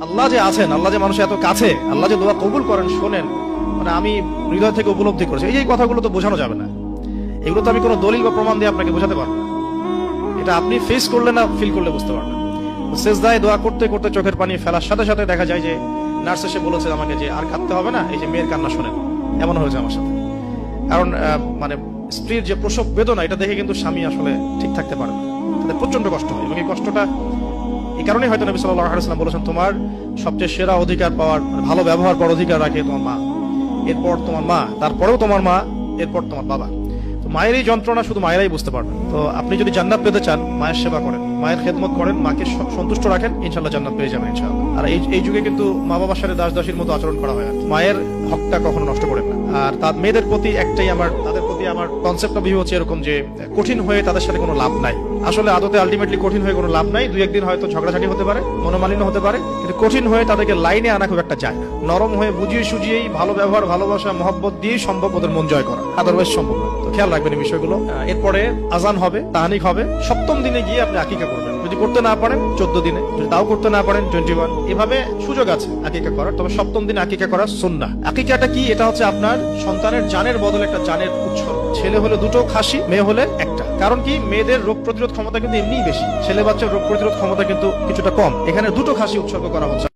আল্লাহ যে আছেন, আল্লাহ যে মানুষের এত কাছে, আল্লাহ যে দোয়া কবুল করেন, শোনেন, মানে আমি হৃদয় থেকে উপলব্ধি করেছি। এই কথাগুলো তো বোঝানো যাবে না, এগুলো তো আমি কোনো দলিল বা প্রমাণ দিয়ে আপনাকে বোঝাতে পারবো না। এটা আপনি ফেস করলে না, ফিল করলে বুঝতে পারবেন। সেজদায় দোয়া করতে করতে চোখের পানি ফেলার সাথে সাথে দেখা যায় যে নার্স এসে বলেছে আমাকে যে আর কাঁদতে হবে না, এই যে মেয়ের কান্না শোনেন। এমন হয়েছে আমার সাথে। কারণ মানে স্ত্রীর যে প্রসব বেদনা, এটা দেখে কিন্তু স্বামী আসলে ঠিক থাকতে পারে না, তাদের প্রচন্ড কষ্ট হয়। এবং এই কষ্টটা এই কারণেই হয়তো নবী সাল্লাল্লাহু আলাইহি ওয়াসাল্লাম বলেছেন, তোমার সবচেয়ে সেরা অধিকার পাওয়ার, মানে ভালো ব্যবহার পাওয়ার অধিকার রাখে তোমার মা, এরপর তোমার মা, তারপরেও তোমার মা, এরপর তোমার বাবা। তো মায়ের এই যন্ত্রণা শুধু মায়েরাই বুঝতে পারবেন। তো আপনি যদি জান্নাত পেতে চান, মায়ের সেবা করেন, মায়ের খেদমত করেন, মাকে সন্তুষ্ট রাখেন, ইনশাআল্লাহ জান্নাত পেয়ে যাবেন ইনশাআল্লাহ। আর এই যুগে কিন্তু মা বাবার সাথে দাস দাসীর মতো আচরণ করা হয়। মায়ের হকটা কখনো নষ্ট করেন না। আর তার মেয়েদের প্রতি একটাই তাদের প্রতি আমার কনসেপ্ট অফ ভিউ হচ্ছে এরকম যে কঠিন হয়ে তাদের সাথে কোনো লাভ নাই। আসলে আদতে আলটিমেটলি কঠিন হয়ে কোনো লাভ নাই। দুই একদিন হয়তো ঝগড়াঝাটি হতে পারে, মনোমালিন্য হতে পারে, কিন্তু কঠিন হয়ে তাদেরকে লাইনে আনা খুব একটা যায় না। নরম হয়ে বুঝিয়ে সুজিয়েই, ভালো ব্যবহার, ভালোবাসা, মহব্বত দিয়েই সম্ভব ওদের মন জয় করা, আদারওয়াইজ সম্ভব না। তো খেয়াল রাখবেন এই বিষয়গুলো। এরপরে আজান হবে, তাহানিক হবে, সপ্তম দিনে গিয়ে আপনি আকিকা করবেন। যদি করতে না পারেন 14 দিনে, যদি তাও করতে না পারেন 21, এভাবে সুযোগ আছে আকিকা করার। তবে সপ্তম দিনে আকিকা করা সুন্নাহ। আকিকাটা কি? এটা হচ্ছে আপনার সন্তানের জানের বদলে একটা জানের উৎসর্গ। ছেলে হলে দুটো খাসি, মেয়ে হলে একটা। কারণ কি, মেয়েদের রোগ প্রতিরোধ ক্ষমতা কিন্তু এমনিই বেশি, ছেলে বাচ্চার রোগ প্রতিরোধ ক্ষমতা কিন্তু কিছুটা কম। এখানে দুটো খাসি উৎসর্গ করা হচ্ছে।